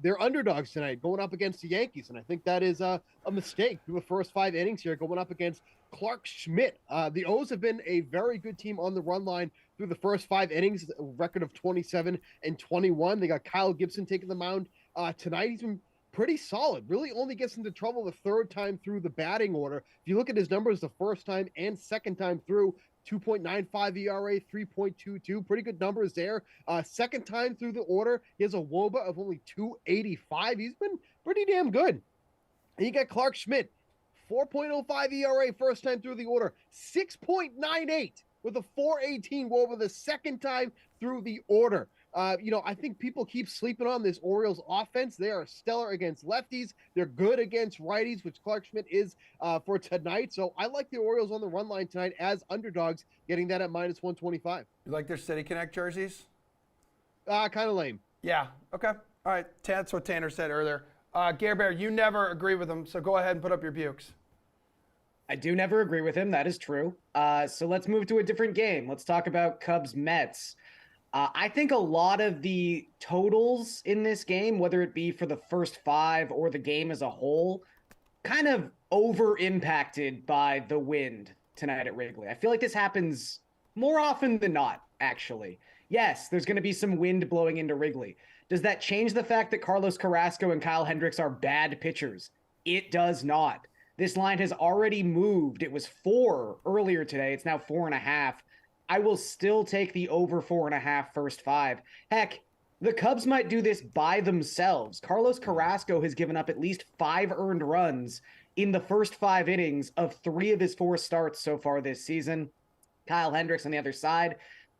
They're underdogs tonight, going up against the Yankees, and I think that is a mistake through the first 5 innings here, going up against Clark Schmidt. The O's have been a very good team on the run line through the first 5 innings, a record of 27-21. They got Kyle Gibson taking the mound tonight. He's been pretty solid. Really only gets into trouble the 3rd time through the batting order. If you look at his numbers the first time and second time through, 2.95 ERA, 3.22. Pretty good numbers there. Second time through the order, he has a WOBA of only 285. He's been pretty damn good. And you got Clark Schmidt, 4.05 ERA first time through the order, 6.98 with a 4.18 WOBA the second time through the order. I think people keep sleeping on this Orioles offense. They are stellar against lefties. They're good against righties, which Clark Schmidt is for tonight. So I like the Orioles on the run line tonight as underdogs, getting that at -125. You like their City Connect jerseys? Kind of lame. Yeah. Okay. All right. That's what Tanner said earlier. Gare Bear, you never agree with him, so go ahead and put up your Bukes. I do never agree with him. That is true. So let's move to a different game. Let's talk about Cubs-Mets. I think a lot of the totals in this game, whether it be for the first 5 or the game as a whole, kind of over-impacted by the wind tonight at Wrigley. I feel like this happens more often than not, actually. Yes, there's going to be some wind blowing into Wrigley. Does that change the fact that Carlos Carrasco and Kyle Hendricks are bad pitchers? It does not. This line has already moved. It was 4 earlier today. It's now 4.5. I will still take the over 4.5 first 5. Heck, the Cubs might do this by themselves. Carlos Carrasco has given up at least 5 earned runs in the first 5 innings of 3 of his 4 starts so far this season. Kyle Hendricks on the other side,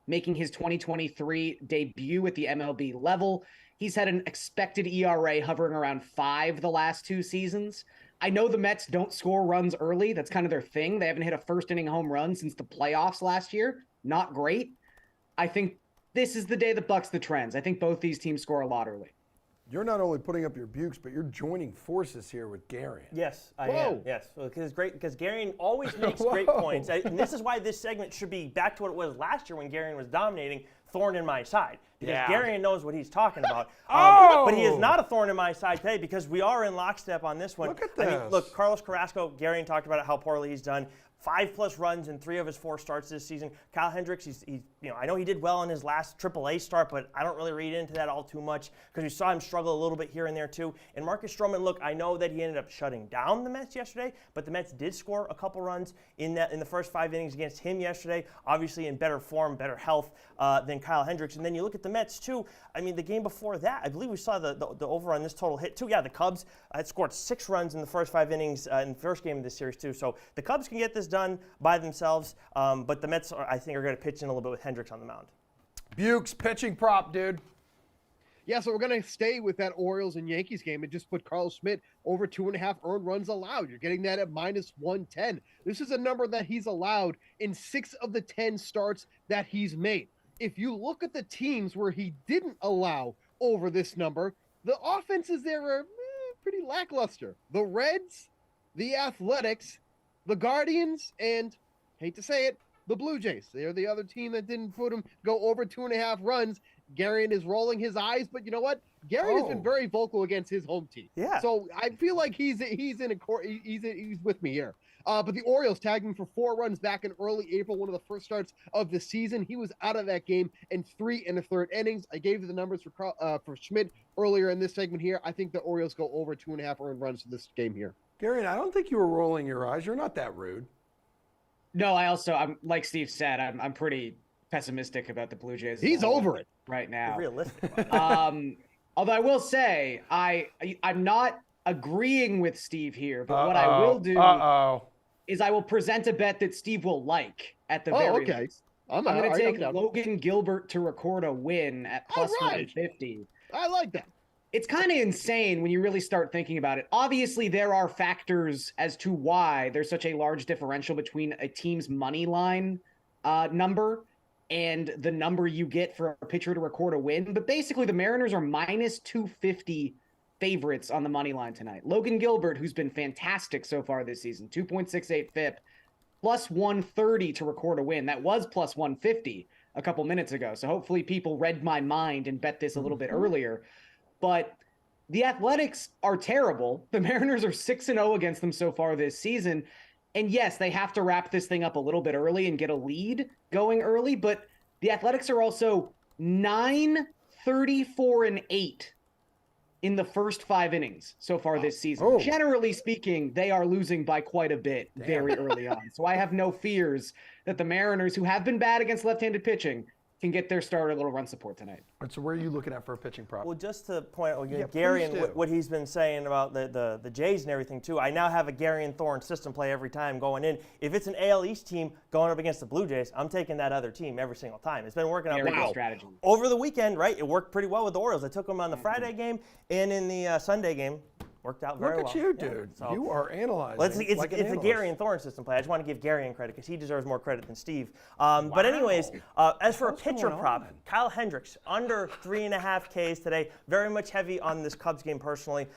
making his 2023 debut at the MLB level. He's had an expected ERA hovering around 5 the last 2 seasons. I know the Mets don't score runs early. That's kind of their thing. They haven't hit a first-inning home run since the playoffs last year. Not great. I think this is the day that bucks the trends. I think both these teams score a lot early. You're not only putting up your Bukes, but you're joining forces here with Garion. Yes, I am. Yes, because Garion always makes great points. And this is why this segment should be back to what it was last year when Garion was dominating, thorn in my side. Because Garion knows what he's talking about. But he is not a thorn in my side today because we are in lockstep on this one. Look at this. Look, Carlos Carrasco, Garion talked about how poorly he's done. 5+ runs in 3 of his 4 starts this season. Kyle Hendricks, he's I know he did well in his last AAA start, but I don't really read into that all too much because we saw him struggle a little bit here and there too. And Marcus Stroman, look, I know that he ended up shutting down the Mets yesterday, but the Mets did score a couple runs in the first 5 innings against him yesterday. Obviously in better form, better health than Kyle Hendricks. And then you look at the Mets too. I mean, the game before that, I believe we saw the over on this total hit too. Yeah, the Cubs had scored 6 runs in the first 5 innings in the first game of this series too. So the Cubs can get this done by themselves, but the Mets, I think, are going to pitch in a little bit with Hendricks on the mound. Bukes, pitching prop, dude. Yeah, so we're going to stay with that Orioles and Yankees game and just put Carlos Schmidt over 2.5 earned runs allowed. You're getting that at -110. This is a number that he's allowed in 6 of the 10 starts that he's made. If you look at the teams where he didn't allow over this number, the offenses there are pretty lackluster. The Reds, the Athletics, the Guardians, and, hate to say it, the Blue Jays. They're the other team that didn't put him go over 2.5 runs. Garion is rolling his eyes, but you know what? Garion has been very vocal against his home team. Yeah. So I feel like he's with me here. But the Orioles tagged him for 4 runs back in early April, one of the first starts of the season. He was out of that game in 3 1/3 innings. I gave you the numbers for Schmidt earlier in this segment here. I think the Orioles go over 2.5 earned runs for this game here. Garion, I don't think you were rolling your eyes. You're not that rude. No, I'm like Steve said, I'm pretty pessimistic about the Blue Jays. He's over it right now. Realistic. Although I will say, I'm not agreeing with Steve here, but what I will do. is I will present a bet that Steve will like at the very least. I'm going to take Logan Gilbert to record a win at plus 150. I like that. It's kind of insane when you really start thinking about it. Obviously, there are factors as to why there's such a large differential between a team's money line number and the number you get for a pitcher to record a win. But basically, the Mariners are minus 250 favorites on the money line tonight. Logan Gilbert, who's been fantastic so far this season, 2.68 FIP, plus 130 to record a win. That was plus 150 a couple minutes ago. So hopefully people read my mind and bet this a little bit earlier. But the Athletics are terrible. The Mariners are 6-0 against them so far this season. And yes, they have to wrap this thing up a little bit early and get a lead going early. But the Athletics are also 9-34-8 in the first 5 innings so far this season. Generally speaking, they are losing by quite a bit very early on. So I have no fears that the Mariners, who have been bad against left-handed pitching, can get their starter a little run support tonight. So where are you looking at for a pitching prop? Well, just to point out, Gary and what he's been saying about the Jays and everything too, I now have a Gary and Thorne system play every time going in. If it's an AL East team going up against the Blue Jays, I'm taking that other team every single time. It's been working out pretty well. Strategy. Over the weekend, right, it worked pretty well with the Orioles. I took them on the Friday game and in the Sunday game. Worked out very well. Look at you, dude. Yeah, so, you are analyzing. Well, it's a Gary and Thorne system play. I just want to give Gary credit because he deserves more credit than Steve. But anyways, as for a pitcher prop, Kyle Hendricks, under 3.5 Ks today. Very much heavy on this Cubs game personally.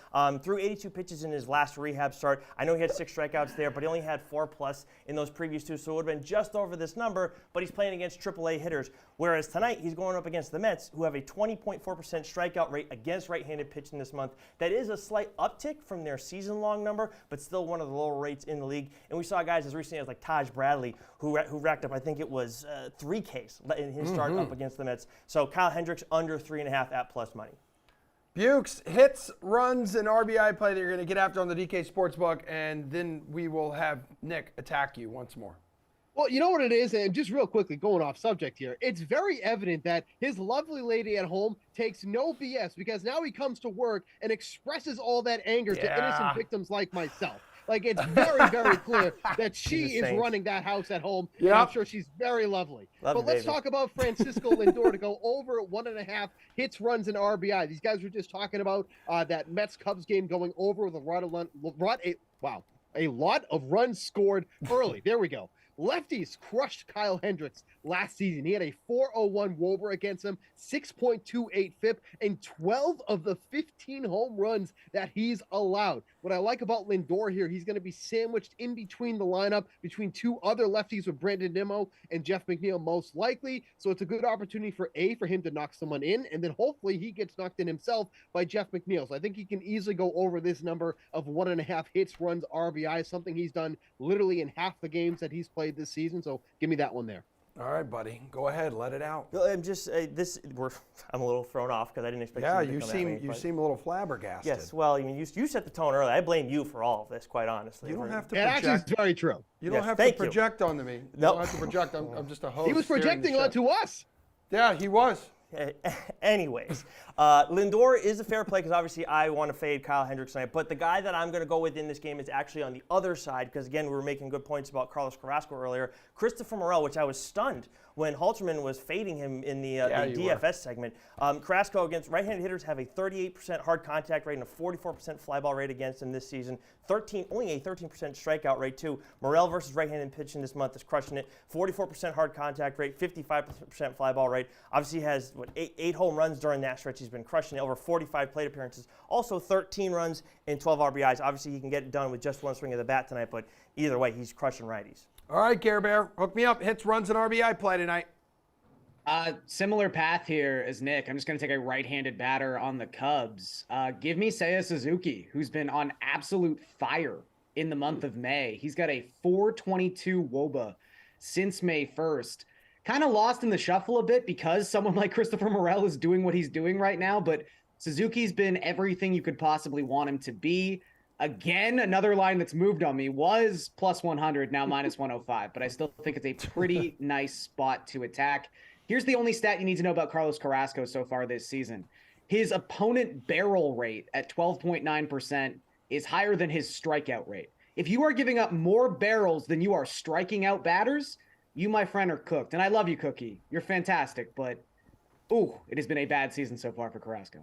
Threw 82 pitches in his last rehab start. I know he had 6 strikeouts there, but he only had 4+ in those previous 2, so it would have been just over this number, but he's playing against AAA hitters. Whereas tonight, he's going up against the Mets, who have a 20.4% strikeout rate against right-handed pitching this month. That is a slight uptick from their season-long number, but still one of the lower rates in the league. And we saw guys as recently as like Taj Bradley, who racked up, I think it was 3 Ks in his start up against the Mets. So Kyle Hendricks under 3.5 at plus money. Bukes, hits, runs, and RBI play that you're going to get after on the DK Sportsbook, and then we will have Nick attack you once more. Well, you know what it is, and just real quickly, going off subject here, it's very evident that his lovely lady at home takes no BS because now he comes to work and expresses all that anger to innocent victims like myself. Like, it's very, very clear that she is running that house at home, and I'm sure she's very lovely. But let's talk about Francisco Lindor to go over 1.5 hits, runs, and RBI. These guys were just talking about that Mets-Cubs game going over with a lot of runs scored early. There we go. Lefties crushed Kyle Hendricks last season. He had a 4.01 WOBA against him, 6.28 FIP, and 12 of the 15 home runs that he's allowed. What I like about Lindor here, he's going to be sandwiched in between the lineup between 2 other lefties with Brandon Nimmo and Jeff McNeil most likely. So it's a good opportunity for him to knock someone in, and then hopefully he gets knocked in himself by Jeff McNeil. So I think he can easily go over this number of 1.5 hits, runs, RBI, something he's done literally in half the games that he's played this season. So give me that one there. All right, buddy. Go ahead. Let it out. I'm just I'm a little thrown off because I didn't expect. Yeah, you seem a little flabbergasted. Yes. Well, you set the tone early. I blame you for all of this, quite honestly. You don't have to. It actually is very true. You don't have to project onto me. You don't have to project. I'm just a host. He was projecting onto us. Yeah, he was. Anyways, Lindor is a fair play because obviously I want to fade Kyle Hendricks tonight. But the guy that I'm going to go with in this game is actually on the other side because, again, we were making good points about Carlos Carrasco earlier. Christopher Morel, which I was stunned when Halterman was fading him in the DFS segment. Carrasco against right-handed hitters have a 38% hard contact rate and a 44% fly ball rate against him this season. Only a 13% strikeout rate, too. Morel versus right-handed pitching this month is crushing it. 44% hard contact rate, 55% fly ball rate. Obviously has, 8 home runs during that stretch. He's been crushing it, over 45 plate appearances. Also 13 runs and 12 RBIs. Obviously, he can get it done with just one swing of the bat tonight, but either way, he's crushing righties. All right, Care Bear, hook me up. Hits, runs, and RBI play tonight. Similar path here as Nick. I'm just going to take a right-handed batter on the Cubs. Give me Seiya Suzuki, who's been on absolute fire in the month of May. He's got a 4.22 WOBA since May 1st. Kind of lost in the shuffle a bit because someone like Christopher Morel is doing what he's doing right now, but Suzuki's been everything you could possibly want him to be. Again, another line that's moved on me was plus 100, now minus 105, but I still think it's a pretty nice spot to attack. Here's the only stat you need to know about Carlos Carrasco so far this season. His opponent barrel rate at 12.9% is higher than his strikeout rate. If you are giving up more barrels than you are striking out batters, you, my friend, are cooked. And I love you, Cookie. You're fantastic, but it has been a bad season so far for Carrasco.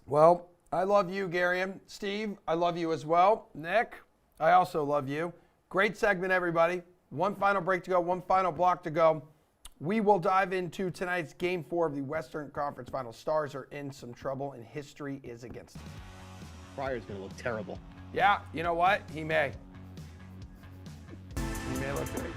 Well, I love you, Gariam. Steve, I love you as well. Nick, I also love you. Great segment, everybody. One final break to go, one final block to go. We will dive into tonight's Game 4 of the Western Conference Finals. Stars are in some trouble, and history is against them. Fryer's going to look terrible. Yeah, you know what? He may. He may look great.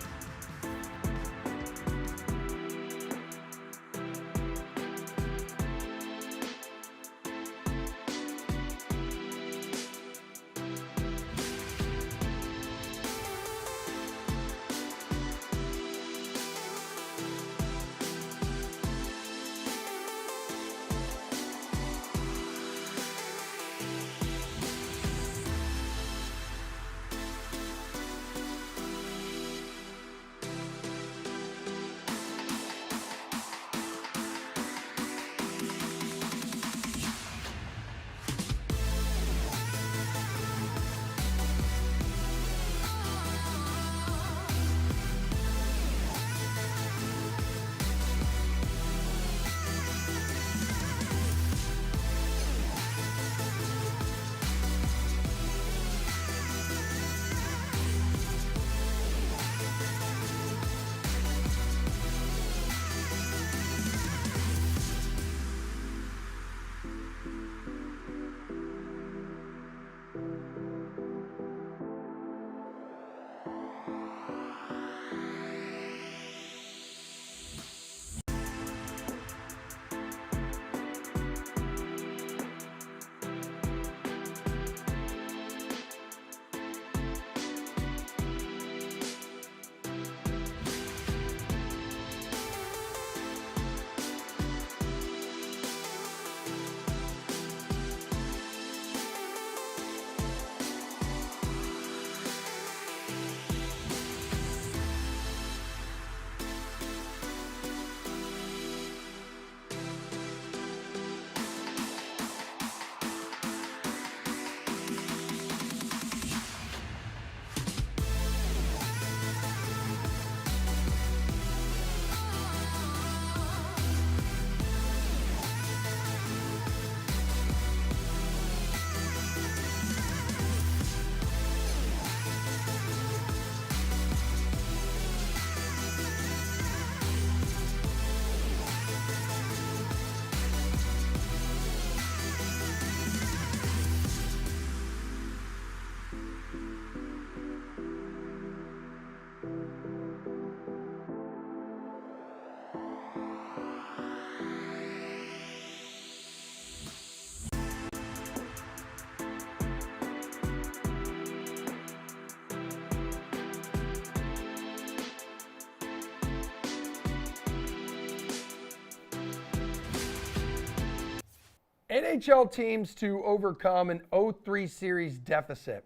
NHL teams to overcome an 0-3 series deficit.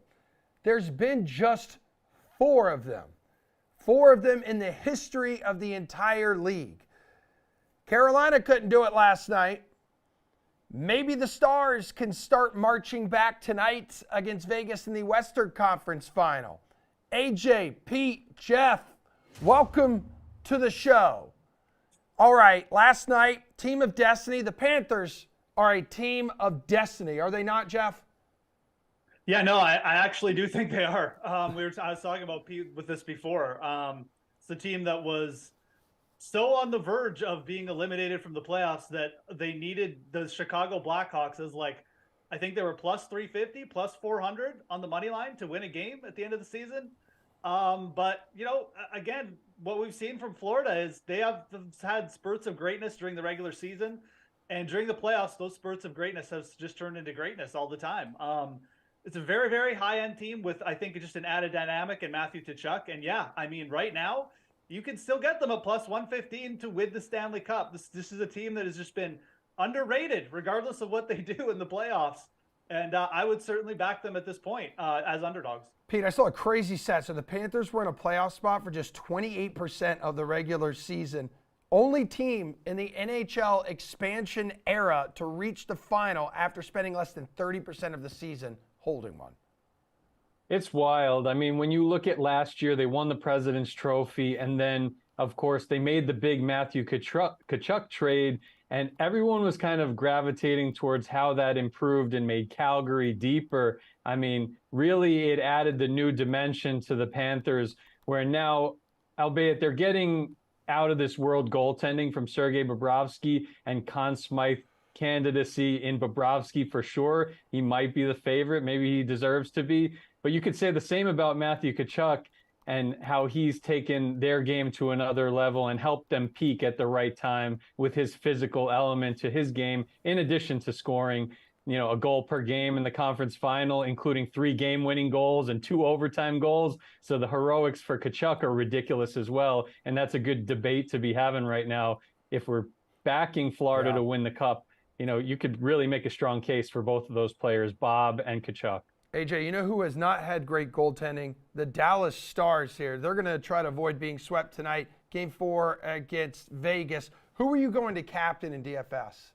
There's been just 4 of them. 4 of them in the history of the entire league. Carolina couldn't do it last night. Maybe the Stars can start marching back tonight against Vegas in the Western Conference Final. AJ, Pete, Jeff, welcome to the show. All right, last night, Team of Destiny, the Panthers are a team of destiny, are they not, Jeff? Yeah, no, I actually do think they are. I was talking about Pete with this before. It's the team that was so on the verge of being eliminated from the playoffs that they needed the Chicago Blackhawks as I think they were plus 350, plus 400 on the money line to win a game at the end of the season. But, again, what we've seen from Florida is they have had spurts of greatness during the regular season. And during the playoffs, those spurts of greatness have just turned into greatness all the time. It's a very, very high-end team with, I think, just an added dynamic in Matthew Tkachuk. And yeah, I mean, right now, you can still get them a plus 115 to win the Stanley Cup. This is a team that has just been underrated, regardless of what they do in the playoffs. And I would certainly back them at this point as underdogs. Pete, I saw a crazy stat. So the Panthers were in a playoff spot for just 28% of the regular season. Only team in the NHL expansion era to reach the final after spending less than 30% of the season holding one. It's wild. I mean, when you look at last year, they won the President's Trophy, and then, of course, they made the big Matthew Tkachuk trade, and everyone was kind of gravitating towards how that improved and made Calgary deeper. I mean, really, it added the new dimension to the Panthers, where now, albeit they're getting out of this world goaltending from Sergei Bobrovsky and Conn Smythe candidacy in Bobrovsky for sure. He might be the favorite. Maybe he deserves to be. But you could say the same about Matthew Tkachuk and how he's taken their game to another level and helped them peak at the right time with his physical element to his game, in addition to scoring, a goal per game in the conference final, including 3 game-winning goals and 2 overtime goals. So the heroics for Tkachuk are ridiculous as well. And that's a good debate to be having right now. If we're backing Florida to win the Cup, you could really make a strong case for both of those players, Bob and Tkachuk. AJ, you know who has not had great goaltending? The Dallas Stars here. They're going to try to avoid being swept tonight. Game 4 against Vegas. Who are you going to captain in DFS?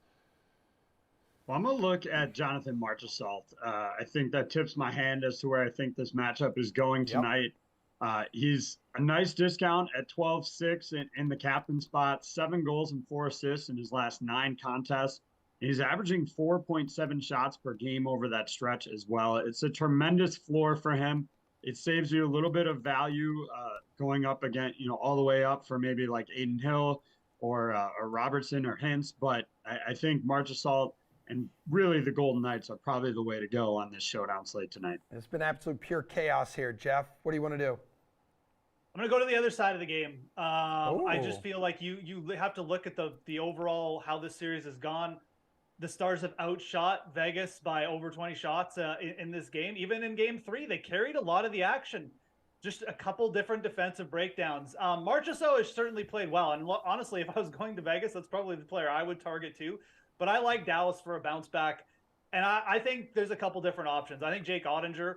Well, I'm going to look at Jonathan Marchessault. I think that tips my hand as to where I think this matchup is going tonight. He's a nice discount at 12-6 in the captain spot, 7 goals and 4 assists in his last 9 contests. He's averaging 4.7 shots per game over that stretch as well. It's a tremendous floor for him. It saves you a little bit of value going up again, all the way up for maybe like Aiden Hill or Robertson or Hintz. But I think Marchessault and really the Golden Knights are probably the way to go on this showdown slate tonight. It's been absolute pure chaos here, Jeff. What do you want to do? I'm going to go to the other side of the game. I just feel like you have to look at the overall how this series has gone. The Stars have outshot Vegas by over 20 shots in this game. Even in Game 3, they carried a lot of the action. Just a couple different defensive breakdowns. Marchessault has certainly played well. And honestly, if I was going to Vegas, that's probably the player I would target too. But I like Dallas for a bounce back. And I think there's a couple different options. I think Jake Ottinger,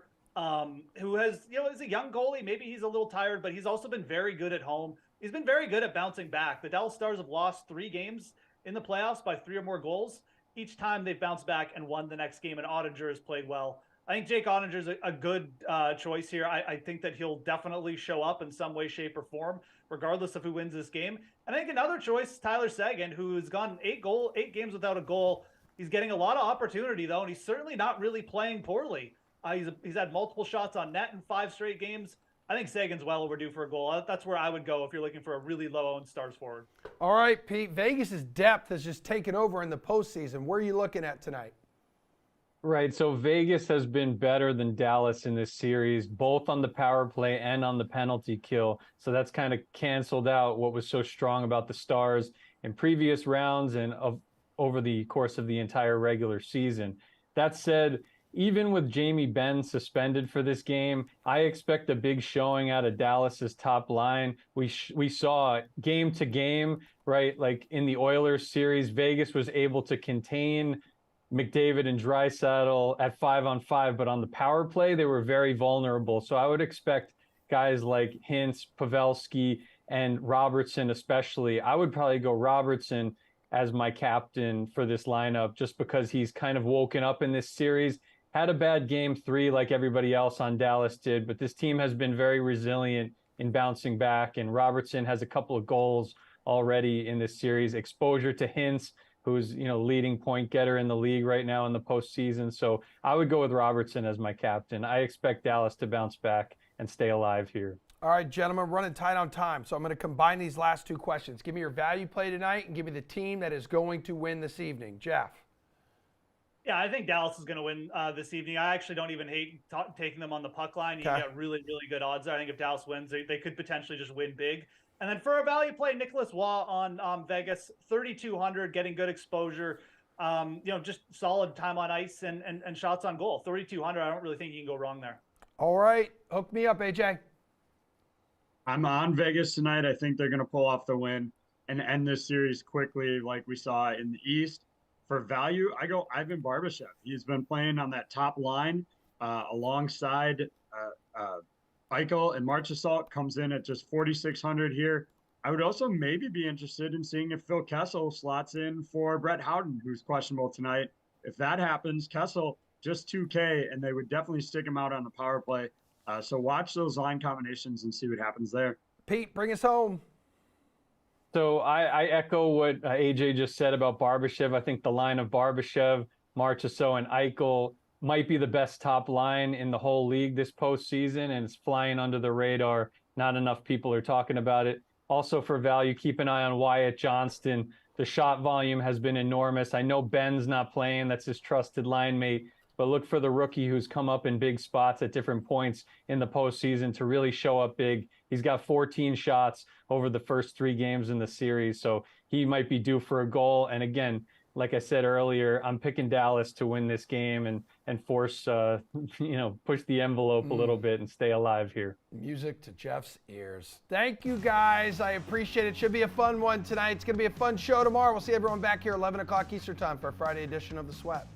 who is a young goalie. Maybe he's a little tired, but he's also been very good at home. He's been very good at bouncing back. The Dallas Stars have lost 3 games in the playoffs by 3 or more goals. Each time they've bounced back and won the next game, and Ottinger has played well. I think Jake Ottinger is a good choice here. I think that he'll definitely show up in some way, shape, or form, regardless of who wins this game. And I think another choice is Tyler Seguin, who's gone 8 games without a goal. He's getting a lot of opportunity, though, and he's certainly not really playing poorly. He's had multiple shots on net in 5 straight games. I think Sagan's well overdue for a goal. That's where I would go if you're looking for a really low-owned Stars forward. All right, Pete. Vegas' depth has just taken over in the postseason. Where are you looking at tonight? Right. So Vegas has been better than Dallas in this series, both on the power play and on the penalty kill. So that's kind of canceled out what was so strong about the Stars in previous rounds and over the course of the entire regular season. That said, even with Jamie Benn suspended for this game, I expect a big showing out of Dallas's top line. We saw game to game, right? Like in the Oilers series, Vegas was able to contain McDavid and Draisaitl at 5-on-5, but on the power play, they were very vulnerable. So I would expect guys like Hintz, Pavelski, and Robertson especially. I would probably go Robertson as my captain for this lineup just because he's kind of woken up in this series. Had a bad Game 3 like everybody else on Dallas did, but this team has been very resilient in bouncing back, and Robertson has a couple of goals already in this series. Exposure to Hintz, who's leading point getter in the league right now in the postseason. So I would go with Robertson as my captain. I expect Dallas to bounce back and stay alive here. All right, gentlemen, running tight on time, so I'm going to combine these last 2 questions. Give me your value play tonight and give me the team that is going to win this evening. Jeff. Yeah, I think Dallas is going to win this evening. I actually don't even hate taking them on the puck line. You get really, really good odds there. I think if Dallas wins, they could potentially just win big. And then for a value play, Nicholas Waugh on Vegas, 3,200, getting good exposure. Just solid time on ice and shots on goal. 3,200, I don't really think you can go wrong there. All right, hook me up, AJ. I'm on Vegas tonight. I think they're going to pull off the win and end this series quickly like we saw in the East. For value, I go Ivan Barbashev. He's been playing on that top line alongside Eichel, and Marchessault comes in at just 4,600 here. I would also maybe be interested in seeing if Phil Kessel slots in for Brett Howden, who's questionable tonight. If that happens, Kessel just 2K, and they would definitely stick him out on the power play. So watch those line combinations and see what happens there. Pete, bring us home. So I echo what AJ just said about Barbashev. I think the line of Barbashev, Marchessault, and Eichel might be the best top line in the whole league this postseason, and it's flying under the radar. Not enough people are talking about it. Also for value, keep an eye on Wyatt Johnston. The shot volume has been enormous. I know Ben's not playing. That's his trusted line mate. But look for the rookie who's come up in big spots at different points in the postseason to really show up big. He's got 14 shots over the first 3 games in the series, so he might be due for a goal. And again, like I said earlier, I'm picking Dallas to win this game and force, push the envelope a little bit and stay alive here. Music to Jeff's ears. Thank you, guys. I appreciate it. Should be a fun one tonight. It's going to be a fun show tomorrow. We'll see everyone back here 11 o'clock Eastern time for a Friday edition of The Sweat.